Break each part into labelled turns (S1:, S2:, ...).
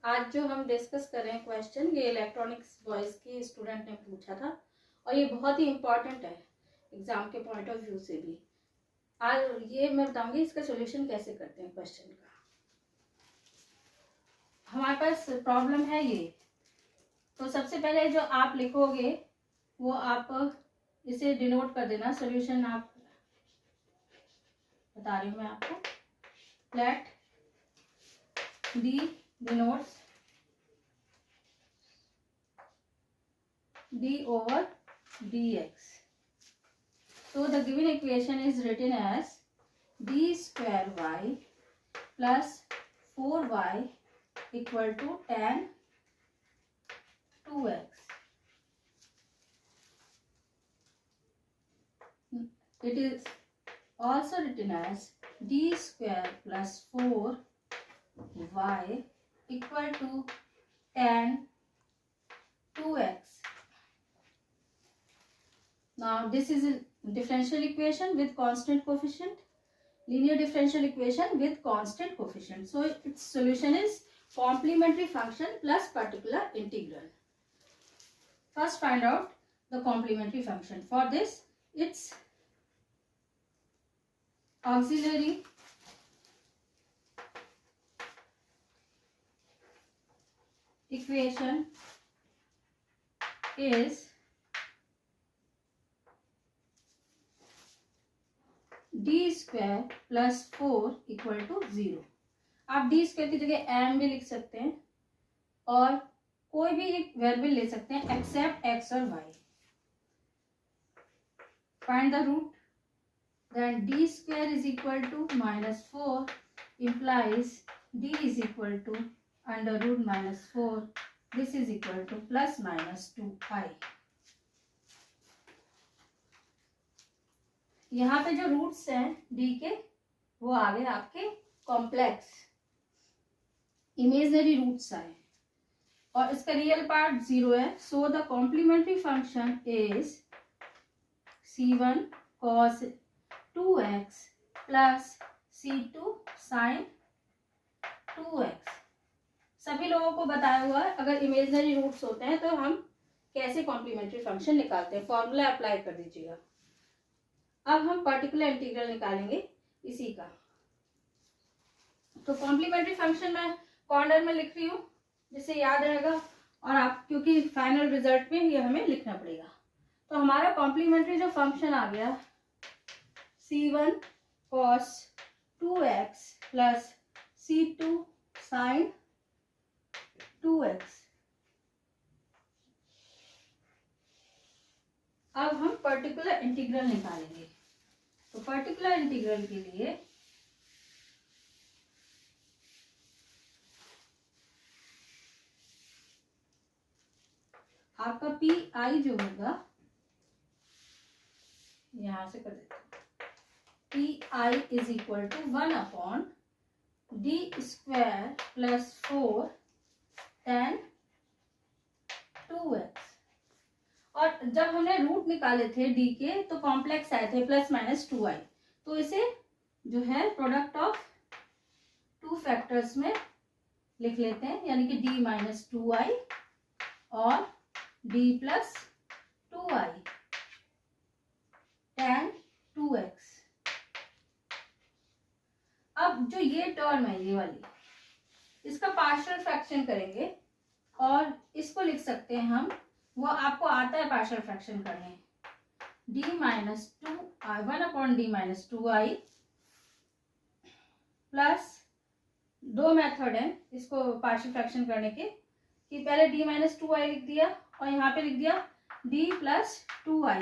S1: आज जो हम डिस्कस कर रहे हैं क्वेश्चन, ये इलेक्ट्रॉनिक्स बॉयज़ की स्टूडेंट ने पूछा था और ये बहुत ही इम्पॉर्टेंट है एग्जाम के पॉइंट ऑफ व्यू से भी। आज ये मैं बताऊंगी इसका सोल्यूशन कैसे करते हैं क्वेश्चन का। हमारे पास प्रॉब्लम है ये, तो सबसे पहले जो आप लिखोगे वो आप इसे डिनोट कर देना। सोल्यूशन आप बता रही हूँ मैं आपको। Let D denotes d over dx. So the given equation is written as d square y plus 4y equal to tan 2x. It is also written as d square plus 4y equal to tan 2x. Now this is a differential equation with constant coefficient, linear differential equation with constant coefficient. So its solution is complementary function plus particular integral. First find out the complementary function. For this, its auxiliary equation is d square plus 4 equal to 0. आप d square की जगह m भी लिख सकते हैं और कोई भी एक वेरिएबल ले सकते हैं एक्सेप्ट x और y. Find the root. Then d square is equal to minus 4 implies d is equal to under root minus 4. This is equal to plus minus 2i. यहाँ पे जो रूट्स हैं d के वो आ गए आपके कॉम्प्लेक्स, इमेजनरी रूट्स आए और इसका रियल पार्ट 0 है. So the complementary function is c1 cos 2x plus c2 sin 2x. सभी लोगों को बताया हुआ है अगर इमेजनरी रूट्स होते हैं तो हम कैसे कॉम्प्लीमेंट्री फंक्शन निकालते हैं. फॉर्मूला अप्लाई कर दीजिएगा. अब हम पर्टिकुलर इंटीग्रल निकालेंगे इसी का. तो कॉम्प्लीमेंट्री फंक्शन मैं कॉर्नर में लिख रही हूँ जिससे याद रहेगा, और आप क्योंकि फाइनल रिजल्ट में ये हमें लिखना पड़ेगा. तो हमारा कॉम्प्लीमेंट्री जो फंक्शन आ गया c1 cos 2x plus c2 sin 2x. अब हम पर्टिकुलर इंटीग्रल निकालेंगे. तो पर्टिकुलर इंटीग्रल के लिए आपका पी आई जो होगा, यहां से कर देते हैं, p i is equal to 1 upon D square plus 4 tan 2x. और जब हमने रूट निकाले थे d के तो कॉम्प्लेक्स आए थे प्लस माइनस 2i. तो इसे जो है प्रोडक्ट ऑफ टू फैक्टर्स में लिख लेते हैं, यानी कि d माइनस 2i और d plus 2i tan 2x. अब जो ये टर्म है ये वाली, इसका पार्शियल फ्रैक्शन करेंगे और इसको लिख सकते हैं हम, वो आपको आता है पार्शियल फ्रैक्शन करने, d minus 2i 1 upon d minus 2i plus दो मेथड है इसको पार्शियल फ्रैक्शन करने के, कि पहले d माइनस 2i लिख दिया और यहाँ पे लिख दिया d प्लस 2i.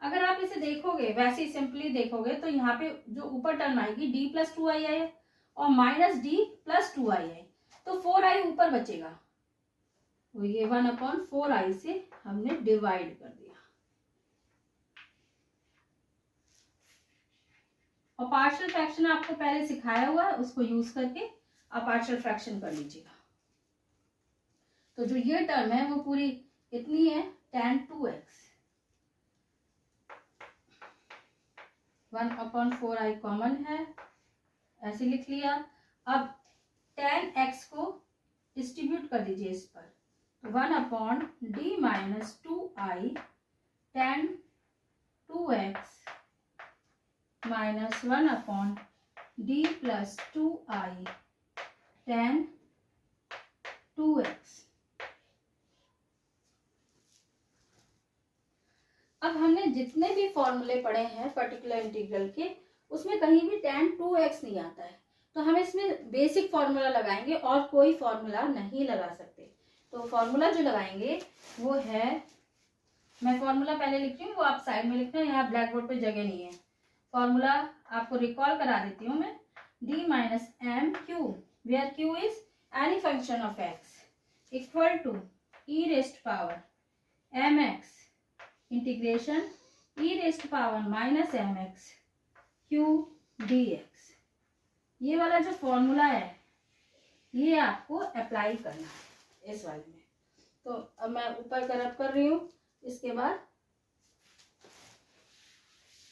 S1: अगर आप इसे देखोगे वैसे ही सिंपली देखोगे तो यहाँ पे जो ऊपर टर्म आएगी d प्लस 2i है और माइनस d प्लस 2i है, तो 4i ऊपर बचेगा. तो ये 1 अपॉन 4i से हमने डिवाइड कर दिया और पार्शियल फ्रैक्शन आपको पहले सिखाया हुआ है, उसको यूज करके आप पार्शियल फ्रैक्शन कर लीजिएगा. तो जो ये टर्म है वो पूरी इतनी है tan 2x. 1 upon 4i common है, ऐसे लिख लिया. अब tan x को डिस्ट्रीब्यूट कर दीजिए इस पर, 1/d minus 2i tan 2x minus 1/d plus 2i tan 2x। अब हमने जितने भी फॉर्मूले पढ़े हैं पर्टिकुलर इंटीग्रल के, उसमें कहीं भी tan 2x नहीं आता है, तो हम इसमें बेसिक फॉर्मूला लगाएंगे और कोई फॉर्मूला नहीं लगा सकते। तो फॉर्मूला जो लगाएंगे वो है, मैं फॉर्मूला पहले लिख रही हूँ, वो आप साइड में लिखना है, यहाँ ब्लैक बोर्ड पे जगह नहीं है। फॉर्मूला आपको रिकॉल करा देती हूँ मैं, d minus m q where q is any function of x equal to e rest power mx integration e rest power minus mx q dx। ये वाला जो फॉर्मूला है ये आपको अप्लाई करना है इस वाले में। तो अब मैं ऊपर तरफ कर रही हूँ, इसके बाद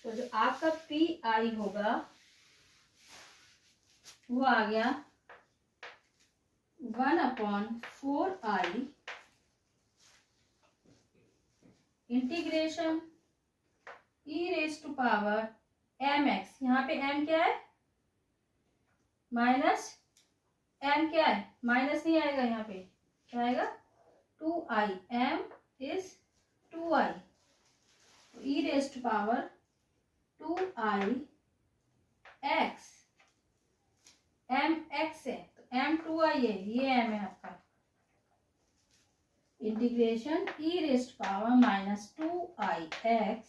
S1: तो जो आपका पी आई होगा वो आ गया 1/4i integration e raise to power mx, यहाँ पे m क्या है माइनस, m क्या है माइनस नहीं आएगा, यहाँ पे क्या आएगा 2i, m is 2i, e raise to power 2i x, m x है तो m 2i है, ये m है आपका, integration e rest power minus 2i x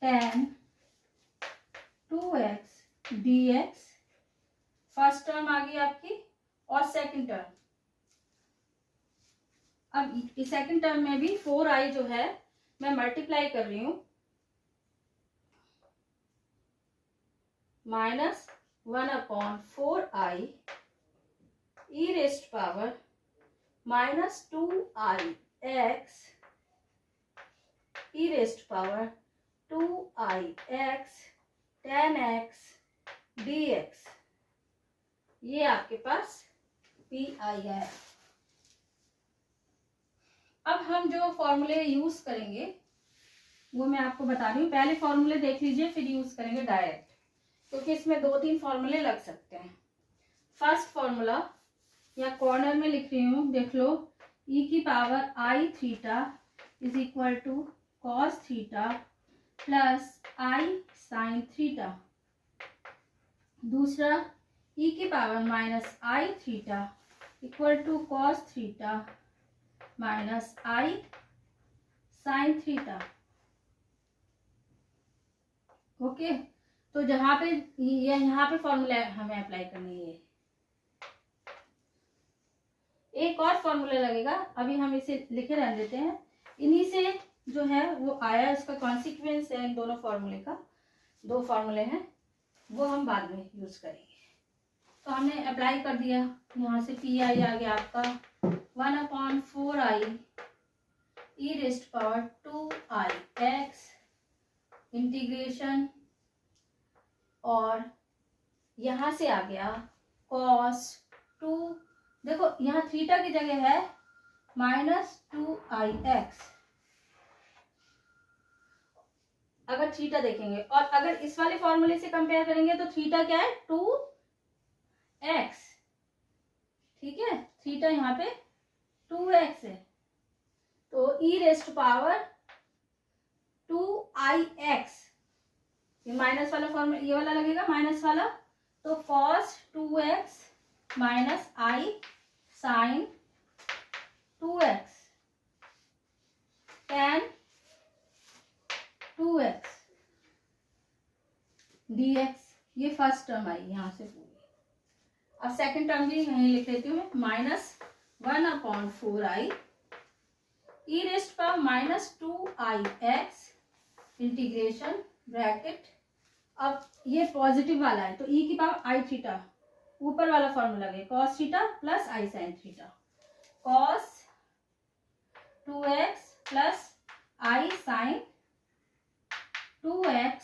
S1: tan 2x dx। First term आ गई आपकी, और सेकंड टर्म, अब इस सेकंड टर्म में भी 4i जो है मैं मल्टीप्लाई कर रही हूं, minus 1/4i e rest power minus 2i x e rest power 2i x tan x dx। ये आपके पास पी आई है। अब हम जो फॉर्मूले यूज करेंगे वो मैं आपको बता रही हूँ, पहले फॉर्मूले देख लीजिए फिर यूज करेंगे डायरेक्ट, क्योंकि इसमें 2-3 फॉर्मूले लग सकते हैं। फर्स्ट फॉर्मूला या कॉर्नर में लिख रही हूँ, देख लो, e की power i theta is equal to cos theta plus i sine theta. दूसरा e की power minus i theta equal to cos theta minus i sine theta. Okay, तो जहां पे यहाँ पे फॉर्मूला हमें अप्लाई करनी है। एक और फॉर्मूला लगेगा, अभी हम इसे लिखे रहने देते हैं, इन्हीं से जो है वो आया, उसका कॉन्सिक्वेंस है इन दोनों फॉर्मूले का, 2 फॉर्मूले हैं वो हम बाद में यूज करेंगे। तो हमने अप्लाई कर दिया, यहाँ से पी आई आ गया आपका 1/4i e rest power 2i x integration, और यहां से आ गया cos 2, देखो यहाँ थीटा की जगह है माइनस 2ix, अगर थीटा देखेंगे, और अगर इस वाले फॉर्मूले से कंपेयर करेंगे तो थीटा क्या है 2x, ठीक है, थीटा यहाँ पे 2x है, तो e रेस्ट पावर 2ix, ये माइनस वाला फॉर्मूला, ये वाला लगेगा माइनस वाला, तो cos 2x minus i sine 2x tan 2x dx। ये फर्स्ट टर्म आई यहाँ से पूरी। अब सेकंड टर्म भी यहीं लिख लेती हूँ, minus 1/4i e rest power minus 2ix integration bracket, अब ये पॉजिटिव वाला है तो e की पावर i थीटा, ऊपर वाला फॉर्मूला है cos theta plus i sine theta, cos 2x plus i sine 2x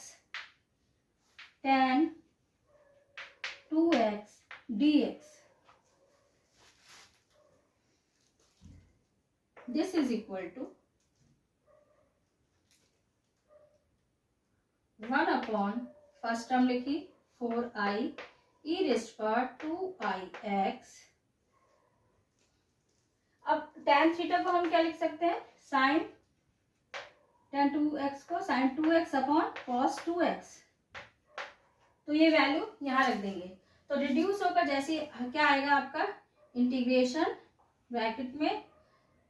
S1: tan 2x dx। This is equal to 1 upon first term लिखी 4i e rest power 2ix। अब tan theta को हम क्या लिख सकते हैं, साइन tan 2x को sign 2x upon cos 2x। तो ये वैल्यू यहाँ रख देंगे। तो रिड्यूस होकर जैसे क्या आएगा आपका इंटीग्रेशन ब्रैकेट में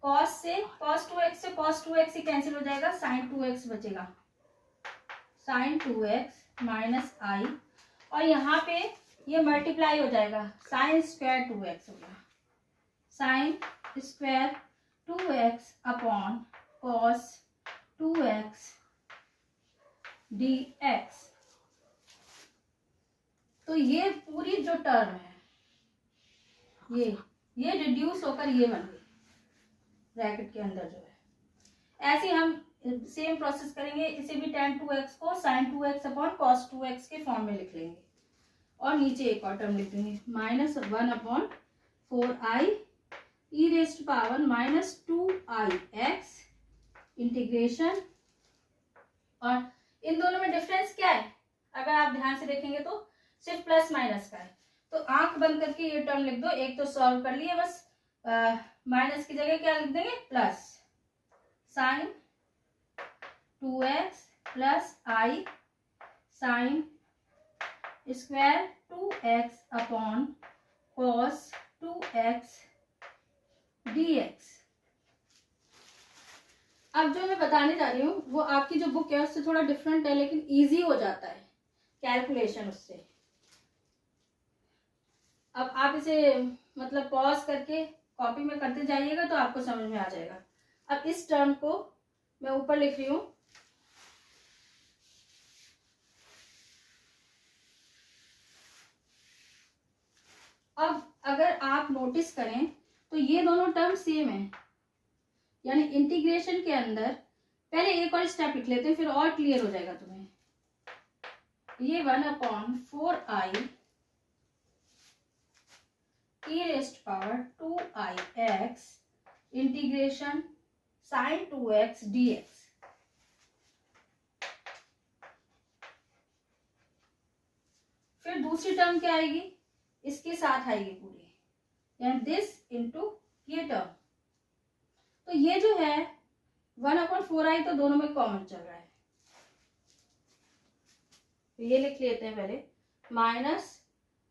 S1: cos से cos 2x से cos 2x ही कैंसिल हो जाएगा, साइन 2x बचेगा, साइन 2x माइनस आई, और यहाँ पे ये मल्टीप्लाई हो जाएगा, साइन स्क्वायर 2x होगा, sign square 2x upon cos 2x dx। तो ये पूरी जो टर्म है ये रिड्यूस होकर ये बन गई ब्रैकेट के अंदर जो है। ऐसे हम सेम प्रोसेस करेंगे, इसे भी tan 2x को sin 2x upon cos 2x के फॉर्म में लिख लेंगे और नीचे एक और टर्म लिख देंगे minus 1 upon 4i e rest power minus 2ix integration. और इन दोनों में डिफरेंस क्या है, अगर आप ध्यान से देखेंगे तो सिर्फ प्लस माइनस का है। तो आंख बंद करके ये टर्म लिख दो, एक तो सॉल्व कर लिए, बस माइनस की जगह क्या लिख देंगे plus, sine 2x plus i sine square 2x upon cos 2x dx। अब जो मैं बताने जा रही हूँ वो आपकी जो बुक है उससे थोड़ा डिफरेंट है, लेकिन इजी हो जाता है कैलकुलेशन उससे। अब आप इसे मतलब पॉज करके कॉपी में करते जाइएगा तो आपको समझ में आ जाएगा। अब इस टर्म को मैं ऊपर लिख रही हूं, अब अगर आप नोटिस करें तो ये दोनों टर्म सेम है, यानी इंटीग्रेशन के अंदर पहले एक और स्टेप लिख लेते हैं फिर और क्लियर हो जाएगा तुम्हें। ये 1 upon 4i e rest power 2ix integration sine 2x dx। फिर दूसरी टर्म क्या आएगी, इसके साथ आएगी पूरी, यानी दिस इनटू ये टर्म। तो ये जो है 1 अपॉन 4i तो दोनों में कॉमन चल रहा है, तो ये लिख लेते हैं पहले, माइनस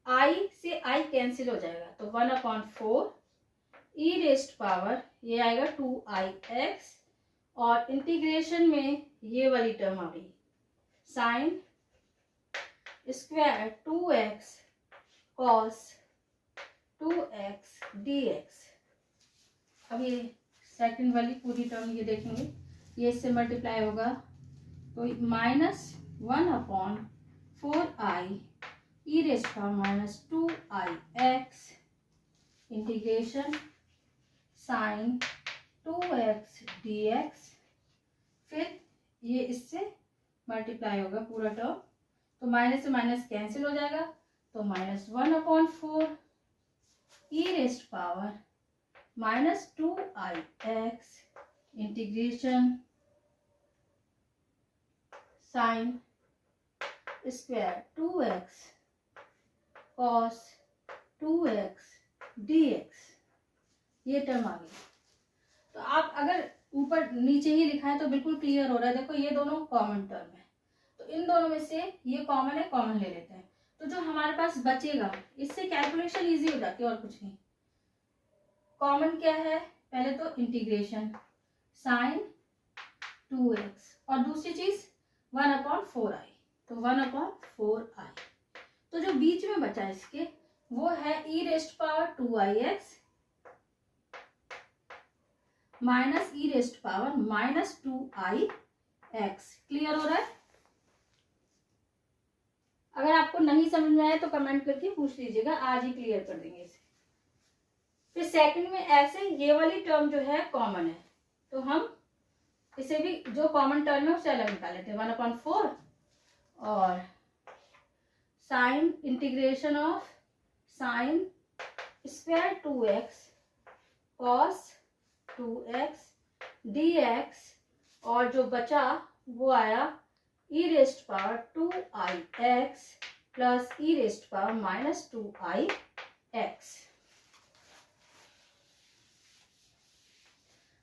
S1: i से i कैंसिल हो जाएगा तो 1 अपॉन 4 e रेस्ट पावर ये आएगा 2ix, और इंटीग्रेशन में ये वाली टर्म आ गई sign square 2x cos 2x dx। अब ये सेकंड वाली पूरी टर्म ये देखेंगे, ये इससे मल्टीप्लाई होगा तो minus 1 upon 4i e rest power minus 2ix integration sine 2x dx। फिर ये इससे मल्टीप्लाई होगा पूरा टर्म, तो माइनस से माइनस कैंसिल हो जाएगा तो minus 1 upon 4 e rest power minus 2ix integration sign square 2x cos 2x dx। ये टर्म आ गई। तो आप अगर ऊपर नीचे ही लिखा है तो बिल्कुल क्लियर हो रहा है, देखो ये दोनों कॉमन टर्म है, तो इन दोनों में से ये कॉमन है, कॉमन ले लेते हैं, तो जो हमारे पास बचेगा इससे कैलकुलेशन इजी हो जाती है और कुछ नहीं। कॉमन क्या है, पहले तो इंटीग्रेशन साइन 2x और दूसरी चीज 1 अपॉन 4i, तो 1 अपॉन 4i। तो जो बीच में बचा इसके वो है e rest power 2ix minus e raise power minus 2ix। Clear हो रहा है? अगर आपको नहीं समझ में आए तो कमेंट करके पूछ लीजिएगा, आज ही क्लियर कर देंगे इसे। फिर सेकंड में ऐसे ये वाली टर्म जो है कॉमन है, तो हम इसे भी जो कॉमन टर्म है उसे अलग निकाल लेते हैं, 1 अपॉन 4 और sine integration of sine square 2x cos 2x dx, और जो बचा वो आया e rest power 2ix plus e rest power minus 2ix।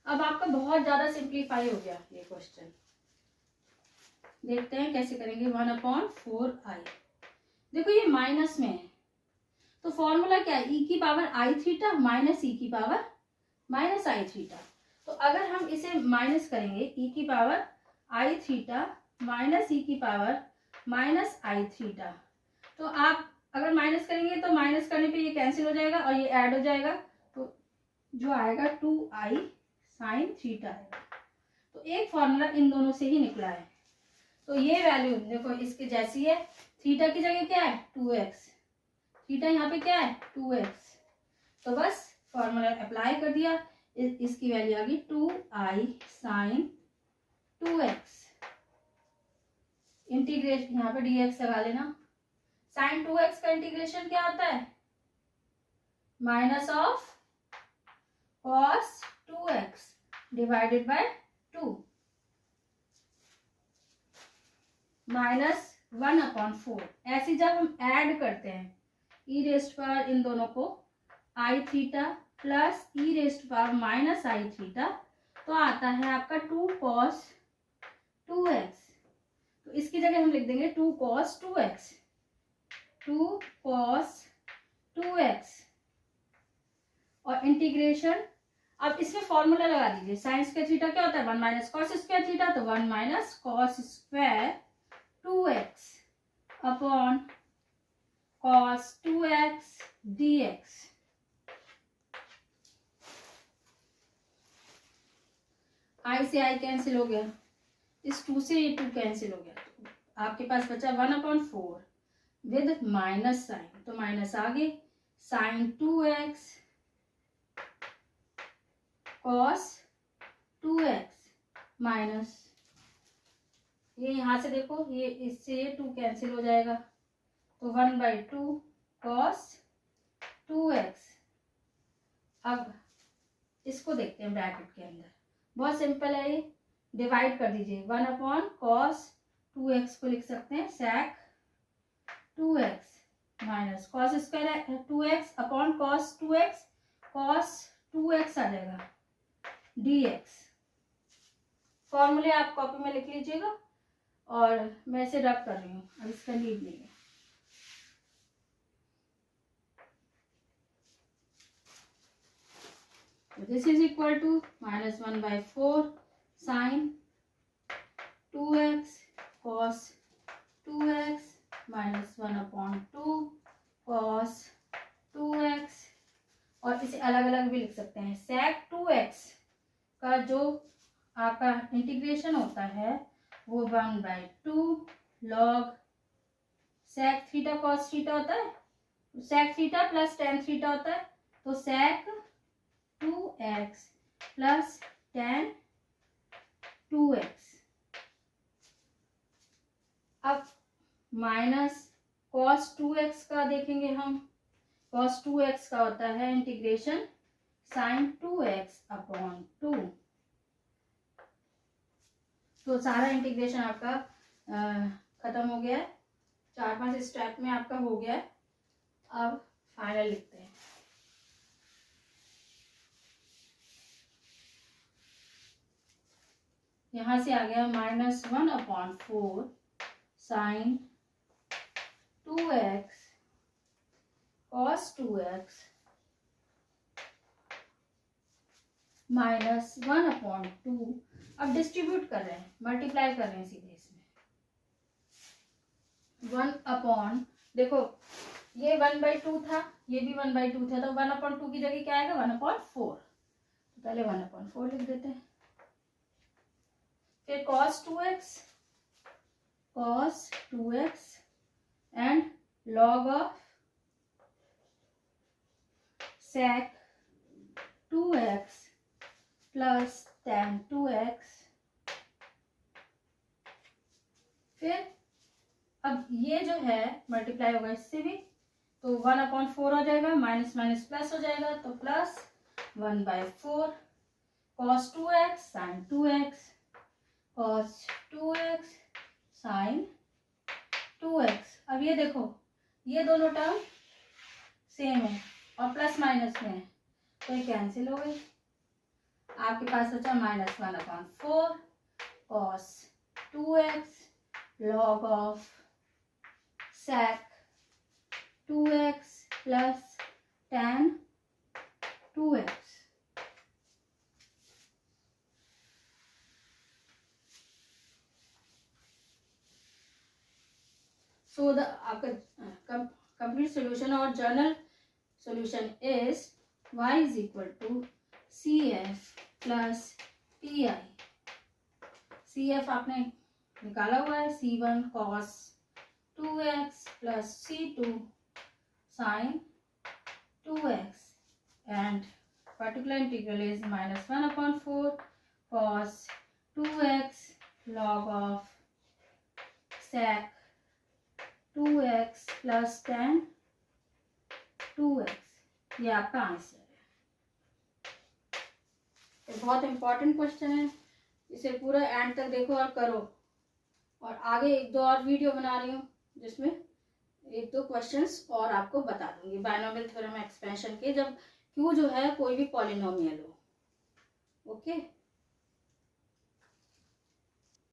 S1: अब आपका बहुत ज्यादा सिंप्लीफाई हो गया ये क्वेश्चन। देखते हैं कैसे करेंगे। 1/4i, देखो ये माइनस में है तो फॉर्मूला क्या है, e की पावर आई थीटा माइनस e की पावर माइनस आई थीटा। तो अगर हम इसे माइनस करेंगे e की पावर आई थीटा माइनस e की पावर माइनस आई थीटा, तो आप अगर माइनस करेंगे तो माइनस करने पे ये कैंसिल हो जाएगा और ये ऐड हो जाएगा, तो जो आएगा 2i साइन थीटा आएगा। तो एक फॉर्मूला इन दोनों से ही निकला है। तो ये वैल्यू देखो इसके जैसी है, थीटा की जगह क्या है 2x, थीटा यहाँ पे क्या है 2x, तो बस फॉर्मूला अप्लाई कर दिया, इसकी वैल्यू आ गई 2i साइन 2x। इंटीग्रेशन यहाँ पे dx लगा लेना। साइन 2x का इंटीग्रेशन क्या होता है, minus of cos 2x divided by 2 minus 1/4। ऐसे जब हम ऐड करते हैं e रेस्ट पावर इन दोनों को i theta plus e rest power minus i theta, तो आता है आपका 2 cos 2x। तो इसकी जगह हम लिख देंगे 2 cos 2x, 2 cos 2x और इंटीग्रेशन। अब इसमें फॉर्मूला लगा दीजिए, साइन स्क्वायर थीटा क्या होता है 1 माइनस कॉस स्क्वायर थीटा, तो 1 minus cos square 2x upon cos 2x dx। आई से आई कैंसिल हो गया, इस 2 से ये 2 कैंसिल हो गया, तो आपके पास बचा 1/4 विद माइनस साइन, तो माइनस आगे sine 2x cos 2x minus ये यहाँ से देखो ये इससे ये 2 कैंसिल हो जाएगा, तो 1/2 cos 2x। अब इसको देखते हैं ब्रैकेट के अंदर, बहुत सिंपल है ये, डिवाइड कर दीजिए 1/cos 2x को लिख सकते हैं sec 2x minus cos square 2x upon cos 2x, cos 2x आ जाएगा dx। फॉर्मूले आप कॉपी में लिख लीजिएगा और मैं इसे रब कर रही हूँ, अब इसका नीड नहीं है। This is equal to minus 1/4 sine 2x cos 2x minus 1/2 cos 2x, और इसे अलग अलग भी लिख सकते हैं। sec 2x का जो आपका इंटीग्रेशन होता है वो 1/2 log sec theta cos theta होता है, sec theta plus tan theta होता है, तो sec 2x plus tan 2x। अब माइनस cos 2x का देखेंगे हम, cos 2x का होता है इंटीग्रेशन sin 2x अपॉन 2, तो सारा इंटीग्रेशन आपका खत्म हो गया है, 4-5 स्टेप में आपका हो गया है। अब फाइनल लिखते हैं। यहां से आ गया minus 1/4 sine 2x cos 2x minus 1/2। अब डिस्ट्रीब्यूट कर रहे हैं, मल्टीप्लाई कर रहे हैं सीधे इसमें, 1 देखो ये 1/2 था, ये भी 1/2 था, तो 1/2 की जगह क्या आएगा 1/4, तो पहले 1/4 लिख देते हैं। फिर cos 2x and log of sec 2x plus tan 2x। फिर अब ये जो है मल्टीप्लाई होगा इससे भी, तो 1/4 हो जाएगा, माइनस माइनस प्लस हो जाएगा, तो plus 1/4 cos 2x sin 2x, cos 2x sin 2x। अब ये देखो ये दोनों टर्म सेम है और प्लस माइनस में है तो ये कैंसिल हो गई। आपके पास बचा -1/4 cos 2x log of sec 2x plus tan 2x। So the complete solution or general solution is y is equal to CF plus TI। CF आपने निकाला हुआ है C1 cos 2x plus C2 sin 2x and particular integral is -1/4 cos 2x log of sec 2x plus tan 2x। ये आपका answer है। ये बहुत important question है, इसे पूरा एंड तक देखो और करो। और आगे एक दो और वीडियो बना रही हूँ जिसमें एक दो क्वेश्चंस और आपको बता दूंगी बायनोमियल थ्योरम एक्सपेंशन के, जब क्यू जो है कोई भी पॉलिनोमियल हो। ओके।